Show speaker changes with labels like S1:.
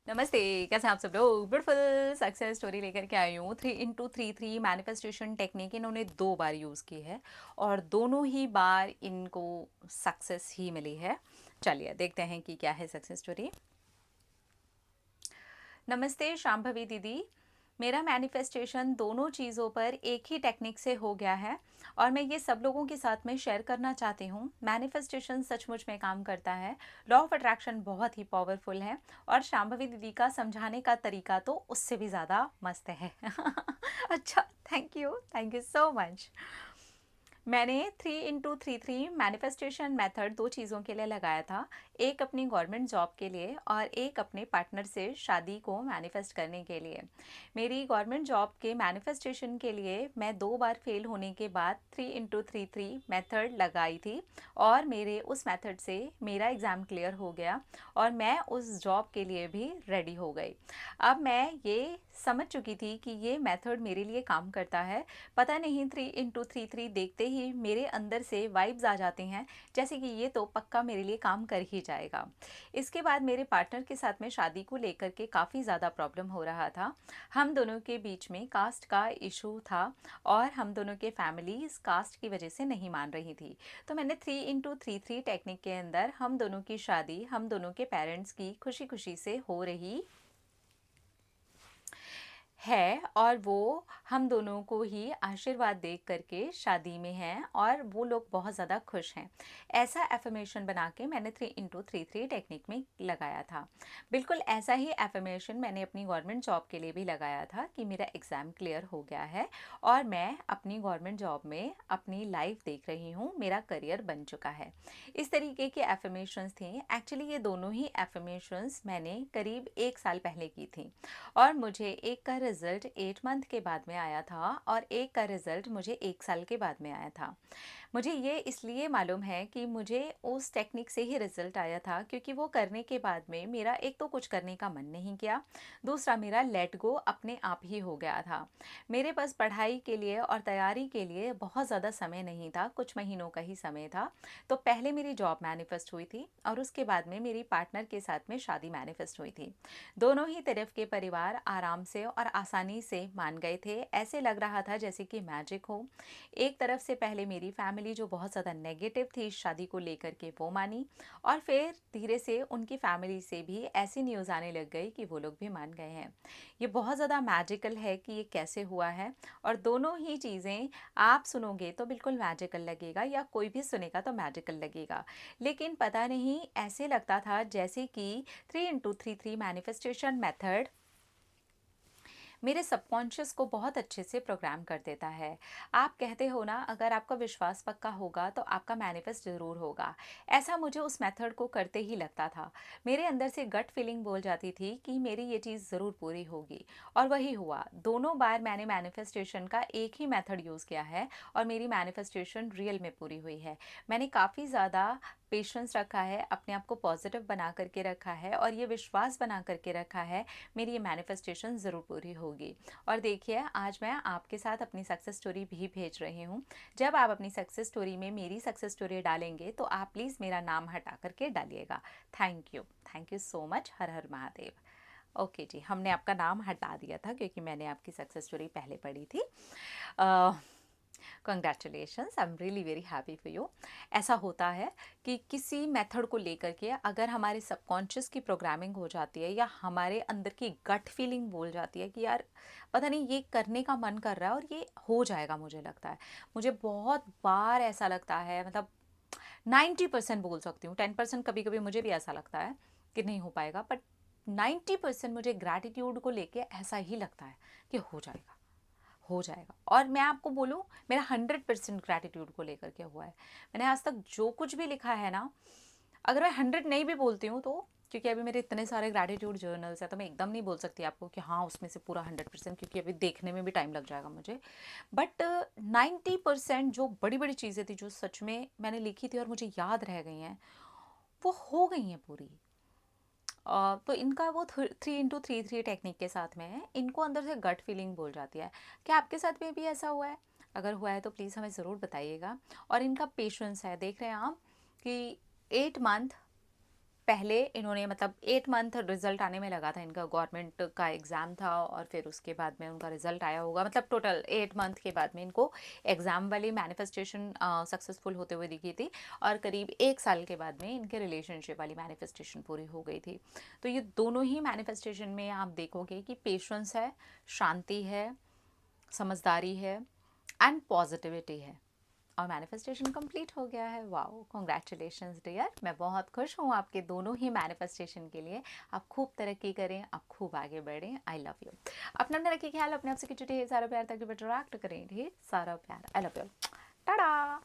S1: नमस्ते। कैसे हैं आप सब लोग? ब्यूटीफुल सक्सेस स्टोरी लेकर के आई हूँ। 3 into 3 मैनिफेस्टेशन टेक्निक इन्होंने 2 बार यूज़ की है और दोनों ही बार इनको सक्सेस ही मिली है। चलिए देखते हैं कि क्या है सक्सेस स्टोरी। नमस्ते शांभवी दीदी। मेरा मैनिफेस्टेशन दोनों चीज़ों पर एक ही टेक्निक से हो गया है और मैं ये सब लोगों के साथ में शेयर करना चाहती हूँ। मैनिफेस्टेशन सचमुच में काम करता है। लॉ ऑफ अट्रैक्शन बहुत ही पावरफुल है और शांभवी दीदी का समझाने का तरीका तो उससे भी ज़्यादा मस्त है। अच्छा, थैंक यू सो मच। मैंने 3 into 3 मैनिफेस्टेशन मेथड 2 चीज़ों के लिए लगाया था। एक अपनी गवर्नमेंट जॉब के लिए और एक अपने पार्टनर से शादी को मैनिफेस्ट करने के लिए। मेरी गवर्नमेंट जॉब के मैनिफेस्टेशन के लिए मैं 2 बार फेल होने के बाद 3 into 3 मेथड लगाई थी और मेरे उस मेथड से मेरा एग्ज़ाम क्लियर हो गया और मैं उस जॉब के लिए भी रेडी हो गई। अब मैं ये समझ चुकी थी कि ये मेथड मेरे लिए काम करता है। पता नहीं 3 into 3 देखते ही मेरे अंदर से वाइब्स आ जाते हैं जैसे कि ये तो पक्का मेरे लिए काम कर ही जाएगा। इसके बाद मेरे पार्टनर के साथ में शादी को लेकर के काफ़ी ज़्यादा प्रॉब्लम हो रहा था। हम दोनों के बीच में कास्ट का इशू था और हम दोनों के फैमिलीज कास्ट की वजह से नहीं मान रही थी। तो मैंने 3 into 3 टेक्निक के अंदर हम दोनों की शादी हम दोनों के पेरेंट्स की खुशी खुशी से हो रही है और वो हम दोनों को ही आशीर्वाद दे करके शादी में हैं और वो लोग बहुत ज़्यादा खुश हैं। ऐसा एफर्मेशन बना के मैंने 3 into 3 टेक्निक में लगाया था। बिल्कुल ऐसा ही एफर्मेशन मैंने अपनी गवर्नमेंट जॉब के लिए भी लगाया था कि मेरा एग्ज़ाम क्लियर हो गया है और मैं अपनी गवर्नमेंट जॉब में अपनी लाइफ देख रही हूँ, मेरा करियर बन चुका है। इस तरीके के एफर्मेशंस थे। एक्चुअली ये दोनों ही एफर्मेशंस मैंने करीब 1 साल पहले की थी और मुझे एक का रिज़ल्ट 8 मंथ के बाद में आया था और एक का रिज़ल्ट मुझे 1 साल के बाद में आया था। मुझे ये इसलिए मालूम है कि मुझे उस टेक्निक से ही रिज़ल्ट आया था क्योंकि वो करने के बाद में मेरा एक तो कुछ करने का मन नहीं किया, दूसरा मेरा लेट गो अपने आप ही हो गया था। मेरे पास पढ़ाई के लिए और तैयारी के लिए बहुत ज़्यादा समय नहीं था, कुछ महीनों का ही समय था। तो पहले मेरी जॉब मैनिफेस्ट हुई थी और उसके बाद में मेरी पार्टनर के साथ में शादी मैनिफेस्ट हुई थी। दोनों ही तरफ के परिवार आराम से और आसानी से मान गए थे। ऐसे लग रहा था जैसे कि मैजिक हो। एक तरफ से पहले मेरी फैमिली जो बहुत ज़्यादा नेगेटिव थी इस शादी को लेकर के वो मानी और फिर धीरे से उनकी फैमिली से भी ऐसी न्यूज़ आने लग गई कि वो लोग भी मान गए हैं। ये बहुत ज़्यादा मैजिकल है कि ये कैसे हुआ है और दोनों ही चीज़ें आप सुनोगे तो बिल्कुल मैजिकल लगेगा या कोई भी सुनेगा तो मैजिकल लगेगा। लेकिन पता नहीं ऐसे लगता था जैसे कि 3 into 3 मैनिफेस्टेशन मेथड मेरे सबकॉन्शियस को बहुत अच्छे से प्रोग्राम कर देता है। आप कहते हो ना, अगर आपका विश्वास पक्का होगा तो आपका मैनिफेस्ट ज़रूर होगा। ऐसा मुझे उस मेथड को करते ही लगता था। मेरे अंदर से गट फीलिंग बोल जाती थी कि मेरी ये चीज़ ज़रूर पूरी होगी और वही हुआ। दोनों बार मैंने मैनिफेस्टेशन का एक ही मेथड यूज़ किया है और मेरी मैनिफेस्टेशन रियल में पूरी हुई है। मैंने काफ़ी ज़्यादा पेशेंस रखा है, अपने आप को पॉजिटिव बना करके रखा है और ये विश्वास बना करके रखा है मेरी ये मैनिफेस्टेशन ज़रूर पूरी होगी। और देखिए, आज मैं आपके साथ अपनी सक्सेस स्टोरी भी भेज रही हूँ। जब आप अपनी सक्सेस स्टोरी में मेरी सक्सेस स्टोरी डालेंगे तो आप प्लीज़ मेरा नाम हटा करके डालिएगा। Thank you so much. हर हर महादेव। ओके जी, हमने आपका नाम हटा दिया था क्योंकि मैंने आपकी सक्सेस स्टोरी पहले पढ़ी थी। Congratulations, I am really very happy for you. ऐसा होता है कि किसी मेथड को लेकर के अगर हमारे सबकॉन्शियस की प्रोग्रामिंग हो जाती है या हमारे अंदर की गट फीलिंग बोल जाती है कि यार पता नहीं ये करने का मन कर रहा है और ये हो जाएगा, मुझे लगता है। मुझे बहुत बार ऐसा लगता है, मतलब 90% बोल सकती हूँ। 10% कभी कभी मुझे भी ऐसा लगता है कि नहीं हो पाएगा, बट 90% मुझे ग्रैटिट्यूड को लेके ऐसा ही लगता है कि हो जाएगा। और मैं आपको बोलूँ, मेरा 100% ग्रैटिट्यूड को लेकर के हुआ है। मैंने आज तक जो कुछ भी लिखा है ना, अगर मैं 100 नहीं भी बोलती हूँ तो, क्योंकि अभी मेरे इतने सारे ग्रैटिट्यूड जर्नल्स हैं तो मैं एकदम नहीं बोल सकती आपको कि हाँ उसमें से पूरा 100%, क्योंकि अभी देखने में भी टाइम लग जाएगा मुझे। बट 90% जो बड़ी बड़ी चीज़ें थी जो सच में मैंने लिखी थी और मुझे याद रह गई हैं, वो हो गई हैं पूरी। तो इनका वो 3 into 3 टेक्निक के साथ में है। इनको अंदर से गट फीलिंग बोल जाती है। क्या आपके साथ में भी ऐसा हुआ है? अगर हुआ है तो प्लीज़ हमें ज़रूर बताइएगा। और इनका पेशेंस है, देख रहे हैं आप कि 8 मंथ पहले इन्होंने मतलब 8 मंथ रिजल्ट आने में लगा था, इनका गवर्नमेंट का एग्ज़ाम था और फिर उसके बाद में उनका रिजल्ट आया होगा, मतलब टोटल 8 मंथ के बाद में इनको एग्ज़ाम वाली मैनिफेस्टेशन सक्सेसफुल होते हुए दिखी थी और करीब 1 साल के बाद में इनके रिलेशनशिप वाली मैनिफेस्टेशन पूरी हो गई थी। तो ये दोनों ही मैनिफेस्टेशन में आप देखोगे कि पेशेंस है, शांति है, समझदारी है एंड पॉजिटिविटी है और मैनिफेस्टेशन कंप्लीट हो गया है। वाओ, कॉन्ग्रेचुलेशंस डियर, मैं बहुत खुश हूँ आपके दोनों ही मैनिफेस्टेशन के लिए। आप खूब तरक्की करें, आप खूब आगे बढ़ें। आई लव यू। अपना अपना रखिए ख्याल, अपने आप से जुटे ढेर सारा प्यार ताकि बेटर एक्ट करें, ढेर सारा प्यार। I love you. टाटा।